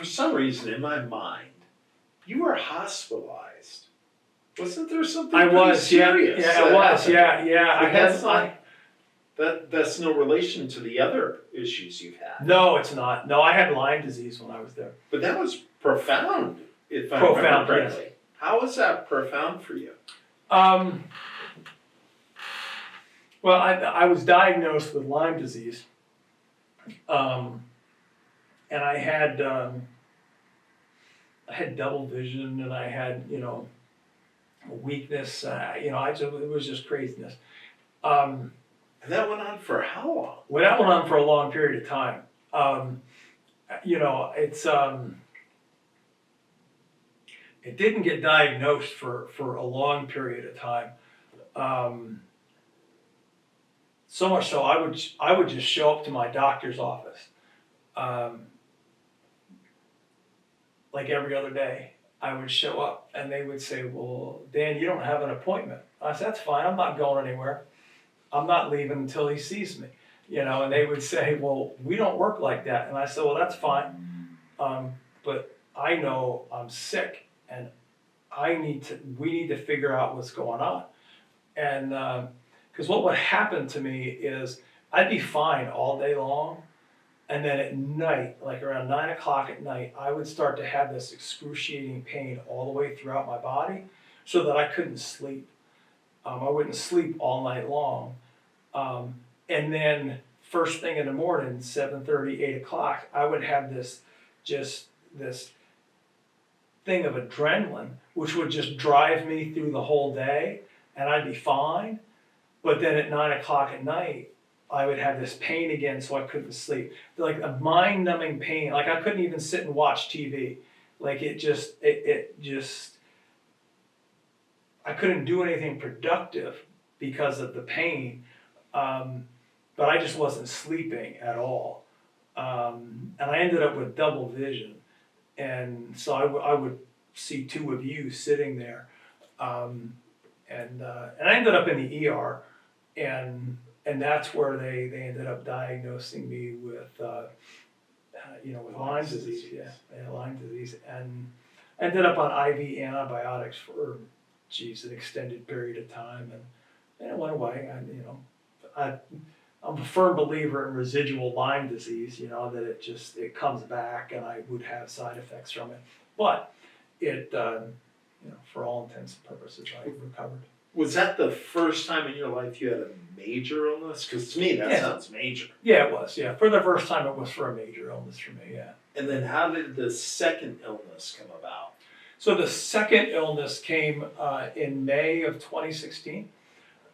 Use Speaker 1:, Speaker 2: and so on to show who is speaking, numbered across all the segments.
Speaker 1: for some reason in my mind, you were hospitalized. Wasn't there something
Speaker 2: I
Speaker 1: pretty
Speaker 2: was, yeah,
Speaker 1: serious?
Speaker 2: yeah,
Speaker 1: that
Speaker 2: it was,
Speaker 1: happened?
Speaker 2: yeah.
Speaker 1: But that's not, that's no relation to the other issues you've had.
Speaker 2: No, it's not. No, I had Lyme disease when I was there.
Speaker 1: But that was profound, if I
Speaker 2: Profound,
Speaker 1: remember
Speaker 2: yes.
Speaker 1: correctly. How was that profound for you?
Speaker 2: Well, I was diagnosed with Lyme disease, and I had double vision, and I had weakness. It was just craziness.
Speaker 1: And that went on for how long?
Speaker 2: Well, that went on for a long period of time. It's it didn't get diagnosed for a long period of time. So much so, I would just show up to my doctor's office, like every other day. I would show up, and they would say, "Well, Dan, you don't have an appointment." I said, "That's fine. I'm not going anywhere. I'm not leaving until he sees me." And they would say, "Well, we don't work like that." And I said, "Well, that's fine, but I know I'm sick, and we need to figure out what's going on." And because what would happen to me is I'd be fine all day long, and then at night, like around 9 o'clock at night, I would start to have this excruciating pain all the way throughout my body, so that I couldn't sleep. I wouldn't sleep all night long. And then first thing in the morning, 7:30, 8 o'clock, I would have this thing of adrenaline, which would just drive me through the whole day, and I'd be fine. But then at 9 o'clock at night, I would have this pain again, so I couldn't sleep. Like a mind-numbing pain. Like I couldn't even sit and watch TV. Like it just, I couldn't do anything productive because of the pain. But I just wasn't sleeping at all. And I ended up with double vision. And so I would see two of you sitting there. And I ended up in the ER, and that's where they ended up diagnosing me with with Lyme disease. Yeah, Lyme disease, and ended up on IV antibiotics for an extended period of time, and it went away. I'm a firm believer in residual Lyme disease. That it comes back, and I would have side effects from it, but it for all intents and purposes, I recovered.
Speaker 1: Was that the first time in your life you had a major illness? Because to me, that sounds major.
Speaker 2: Yeah, it was. Yeah, for the first time, it was for a major illness for me. Yeah.
Speaker 1: And then how did the second illness come about?
Speaker 2: So the second illness came in May of 2016.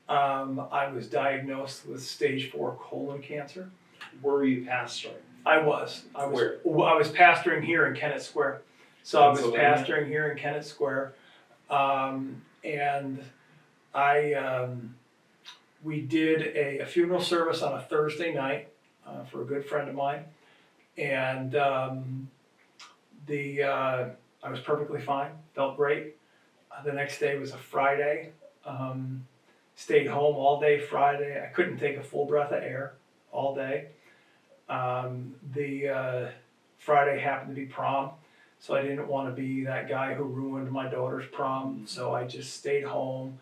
Speaker 2: I was diagnosed with stage 4 colon cancer.
Speaker 1: Where were you pastoring?
Speaker 2: I was
Speaker 1: Where?
Speaker 2: I was pastoring here in Kennett Square. So I was
Speaker 1: Pennsylvania?
Speaker 2: pastoring here in Kennett Square, and we did a funeral service on a Thursday night for a good friend of mine, and I was perfectly fine, felt great. The next day was a Friday. Stayed home all day Friday. I couldn't take a full breath of air all day. The Friday happened to be prom, so I didn't want to be that guy who ruined my daughter's prom, so I just stayed home.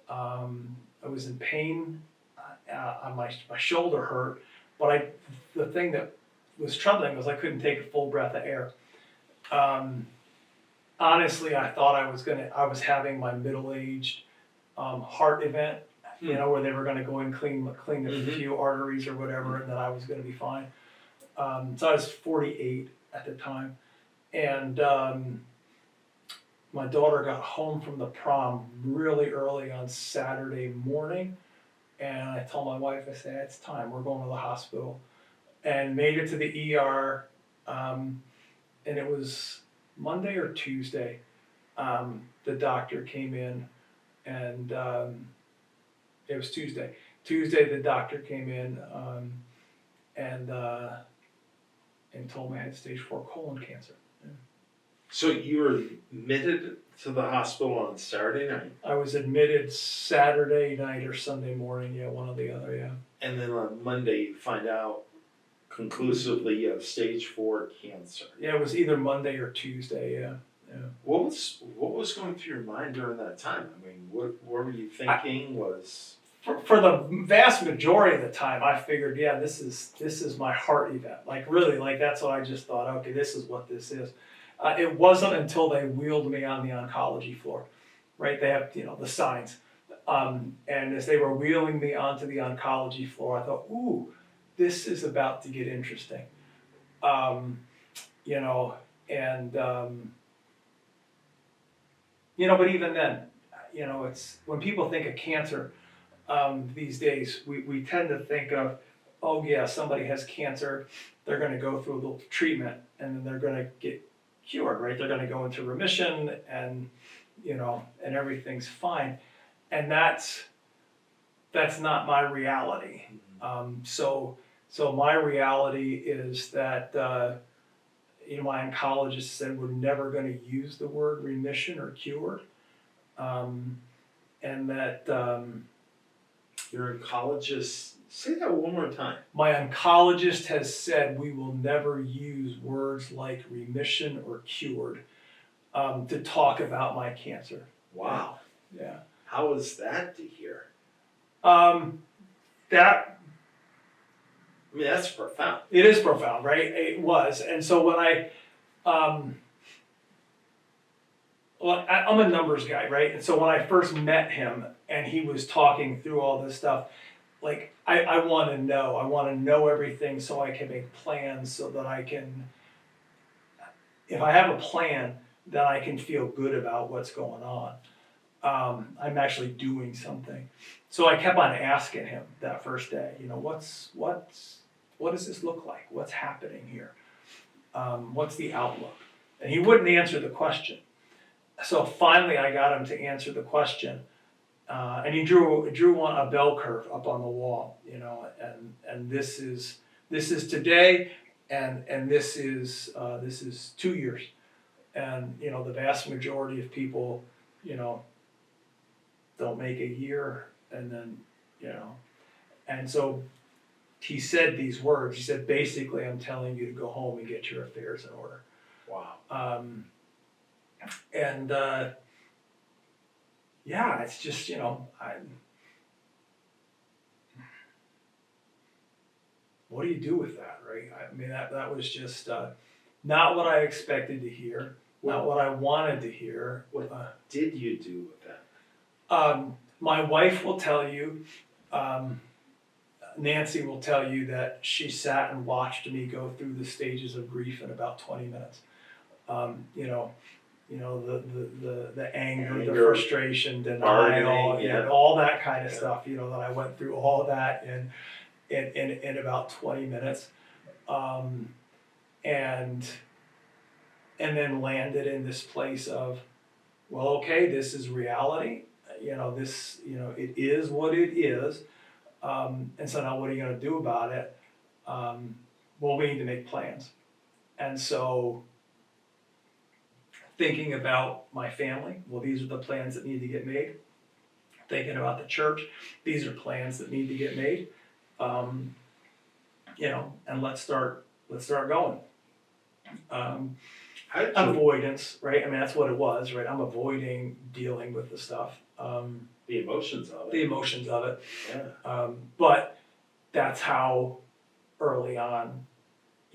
Speaker 2: I was in pain, on my shoulder hurt, but the thing that was troubling was I couldn't take a full breath of air. Honestly, I thought I was having my middle-aged heart event, where they were going to go and clean a few arteries or whatever, and then I was going to be fine. So I was 48 at the time, and my daughter got home from the prom really early on Saturday morning, and I told my wife, I said, "It's time, we're going to the hospital," and made it to the ER, and it was Monday or Tuesday. The doctor came in, and it was Tuesday. Tuesday, the doctor came in and told me I had stage 4 colon cancer. Yeah.
Speaker 1: So you were admitted to the hospital on Saturday night?
Speaker 2: I was admitted Saturday night or Sunday morning, one or the other, yeah.
Speaker 1: And then on Monday you find out conclusively you have stage 4 cancer.
Speaker 2: Yeah, it was either Monday or Tuesday, yeah.
Speaker 1: What was going through your mind during that time? I mean, what were you thinking?
Speaker 2: For the vast majority of the time, I figured, yeah, this is my heart event. Like really, like that's what I just thought. Okay, this is what this is. It wasn't until they wheeled me on the oncology floor, right? They have the signs, and as they were wheeling me onto the oncology floor, I thought, ooh, this is about to get interesting, you know, and but even then, it's when people think of cancer. These days, we tend to think of, oh yeah, somebody has cancer, they're going to go through a little treatment, and then they're going to get cured, right? They're going to go into remission, and and everything's fine, and that's not my reality. So my reality is that my oncologist said we're never going to use the word remission or cured, and that.
Speaker 1: Your oncologist, say that one more time.
Speaker 2: My oncologist has said we will never use words like remission or cured to talk about my cancer.
Speaker 1: Wow.
Speaker 2: Yeah.
Speaker 1: How is that to hear?
Speaker 2: That
Speaker 1: I mean, that's profound.
Speaker 2: it is profound, right? It was, and so when I'm a numbers guy, right? And so when I first met him and he was talking through all this stuff, like I want to know everything so I can make plans so that I can, if I have a plan, then I can feel good about what's going on. I'm actually doing something. So I kept on asking him that first day, what does this look like? What's happening here? What's the outlook? And he wouldn't answer the question. So finally I got him to answer the question. And he drew a bell curve up on the wall, and this is today, and this is 2 years, and the vast majority of people, don't make a year, and then and so he said these words. He said, basically, I'm telling you to go home and get your affairs in order.
Speaker 1: Wow.
Speaker 2: And yeah, it's just what do you do with that, right? I mean, that was just not what I expected to hear, not what I wanted to hear.
Speaker 1: What did you do with that?
Speaker 2: My wife will tell you, Nancy will tell you that she sat and watched me go through the stages of grief in about 20 minutes. The anger, the frustration, denial, all that kind of stuff. That I went through all that in about 20 minutes, and then landed in this place of, well, okay, this is reality. It is what it is. And so now what are you going to do about it? Well, we need to make plans. And so thinking about my family, well, these are the plans that need to get made. Thinking about the church, these are plans that need to get made. And let's start going. Avoidance, right? I mean, that's what it was, right? I'm avoiding dealing with the stuff.
Speaker 1: The emotions of it.
Speaker 2: Yeah. But that's how early on,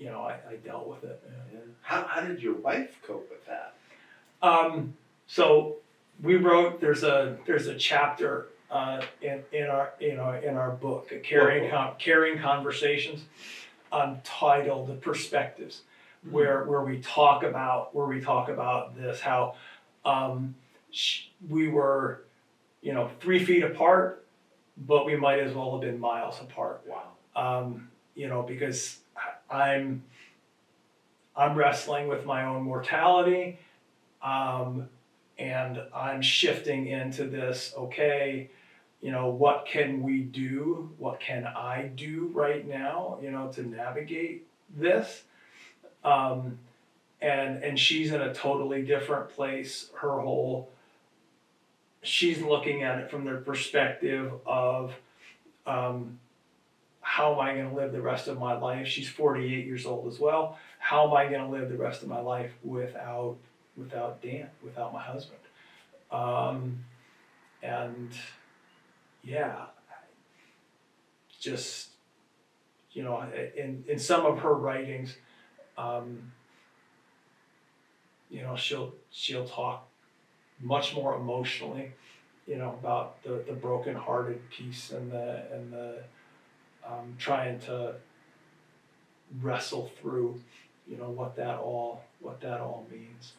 Speaker 2: I dealt with it.
Speaker 1: Yeah. How did your wife cope with that?
Speaker 2: So we wrote. There's a chapter in our book, Caring Conversations, titled "The Perspectives," where we talk about this, how we were 3 feet apart, but we might as well have been miles apart.
Speaker 1: Wow.
Speaker 2: Because I'm wrestling with my own mortality, and I'm shifting into this, okay, what can we do? What can I do right now, to navigate this? And she's in a totally different place. She's looking at it from the perspective of, how am I gonna live the rest of my life? She's 48 years old as well. How am I gonna live the rest of my life without Dan, without my husband? And yeah, just, you know, in some of her writings, you know, she'll talk much more emotionally, you know, about the broken-hearted piece and the trying to wrestle through, you know, what that all means.